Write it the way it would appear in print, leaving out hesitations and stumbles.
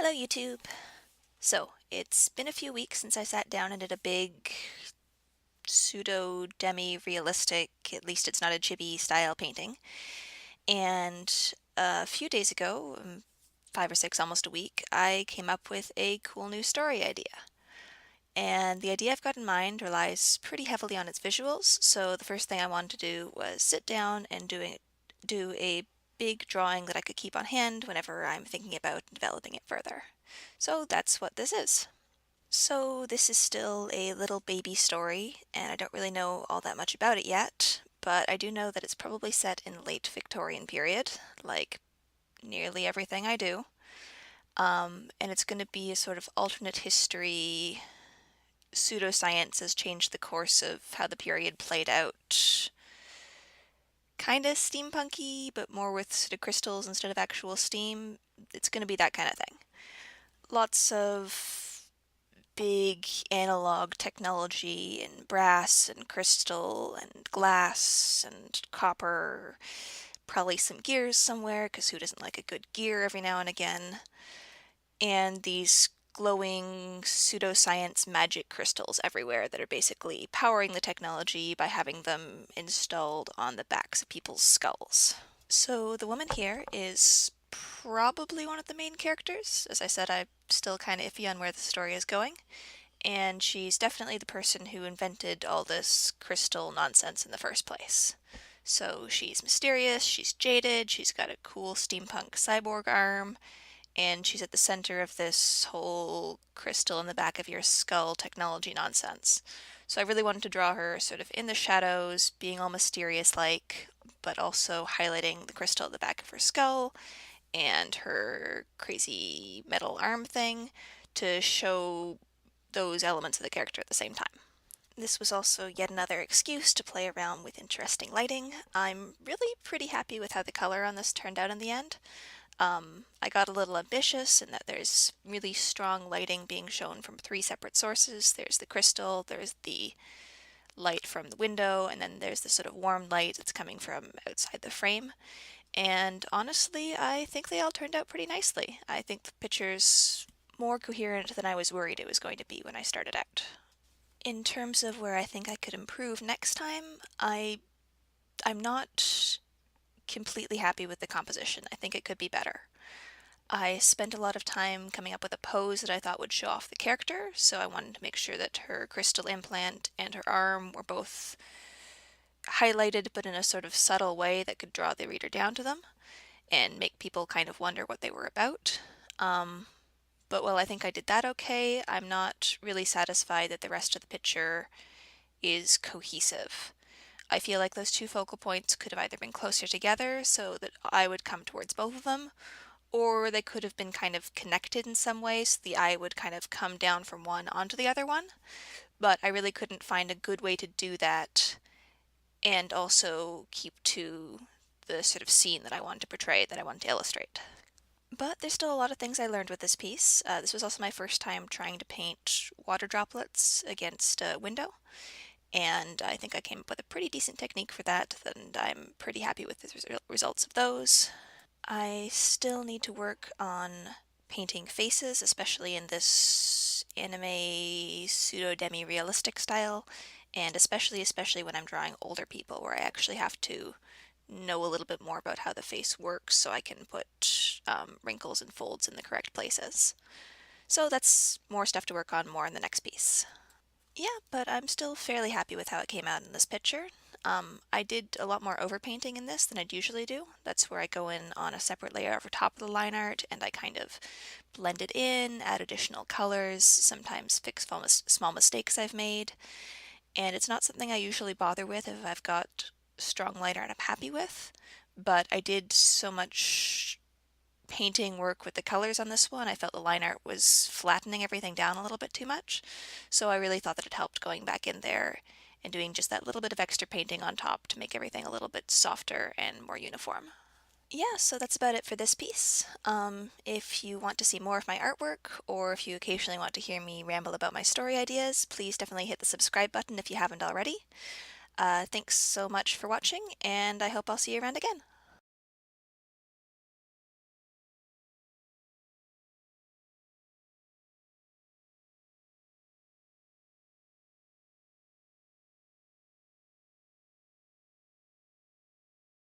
Hello YouTube! So, it's been a few weeks since I sat down and did a big, pseudo-demi-realistic, at least it's not a chibi style painting. And a few days ago, 5 or 6, almost a week, I came up with a cool new story idea. And the idea I've got in mind relies pretty heavily on its visuals, so the first thing I wanted to do was sit down and do a big drawing that I could keep on hand whenever I'm thinking about developing it further. So that's what this is. So this is still a little baby story, and I don't really know all that much about it yet, but I do know that it's probably set in the late Victorian period, like nearly everything I do. And it's going to be a sort of alternate history. Pseudoscience has changed the course of how the period played out. Kinda steampunky, but more with sort of crystals instead of actual steam. It's going to be that kind of thing. Lots of big analog technology and brass and crystal and glass and copper. Probably some gears somewhere, because who doesn't like a good gear every now and again? And these glowing pseudoscience magic crystals everywhere that are basically powering the technology by having them installed on the backs of people's skulls. So the woman here is probably one of the main characters. As I said, I'm still kind of iffy on where the story is going. And she's definitely the person who invented all this crystal nonsense in the first place. So she's mysterious, she's jaded, she's got a cool steampunk cyborg arm, and she's at the center of this whole crystal in the back of your skull technology nonsense. So I really wanted to draw her sort of in the shadows, being all mysterious-like, but also highlighting the crystal at the back of her skull and her crazy metal arm thing to show those elements of the character at the same time. This was also yet another excuse to play around with interesting lighting. I'm really pretty happy with how the color on this turned out in the end. I got a little ambitious in that there's really strong lighting being shown from 3 separate sources. There's the crystal, there's the light from the window, and then there's the sort of warm light that's coming from outside the frame. And honestly, I think they all turned out pretty nicely. I think the picture's more coherent than I was worried it was going to be when I started out. In terms of where I think I could improve next time, I'm not completely happy with the composition. I think it could be better. I spent a lot of time coming up with a pose that I thought would show off the character, so I wanted to make sure that her crystal implant and her arm were both highlighted but in a sort of subtle way that could draw the reader down to them and make people kind of wonder what they were about. But while I think I did that okay, I'm not really satisfied that the rest of the picture is cohesive. I feel like those 2 focal points could have either been closer together so that I would come towards both of them, or they could have been kind of connected in some way so the eye would kind of come down from one onto the other one. But I really couldn't find a good way to do that and also keep to the sort of scene that I wanted to portray, that I wanted to illustrate. But there's still a lot of things I learned with this piece. This was also my first time trying to paint water droplets against a window, and I think I came up with a pretty decent technique for that, and I'm pretty happy with the results of those. I still need to work on painting faces, especially in this anime pseudo-demi-realistic style, and especially when I'm drawing older people, where I actually have to know a little bit more about how the face works so I can put wrinkles and folds in the correct places. So that's more stuff to work on more in the next piece. Yeah, but I'm still fairly happy with how it came out in this picture. I did a lot more overpainting in this than I'd usually do. That's where I go in on a separate layer over top of the line art and I kind of blend it in, add additional colors, sometimes fix small mistakes I've made. And it's not something I usually bother with if I've got strong line art I'm happy with, but I did so much painting work with the colors on this one. I felt the line art was flattening everything down a little bit too much, so I really thought that it helped going back in there and doing just that little bit of extra painting on top to make everything a little bit softer and more uniform. Yeah, so that's about it for this piece. If you want to see more of my artwork, or if you occasionally want to hear me ramble about my story ideas, please definitely hit the subscribe button if you haven't already. Thanks so much for watching, and I hope I'll see you around again.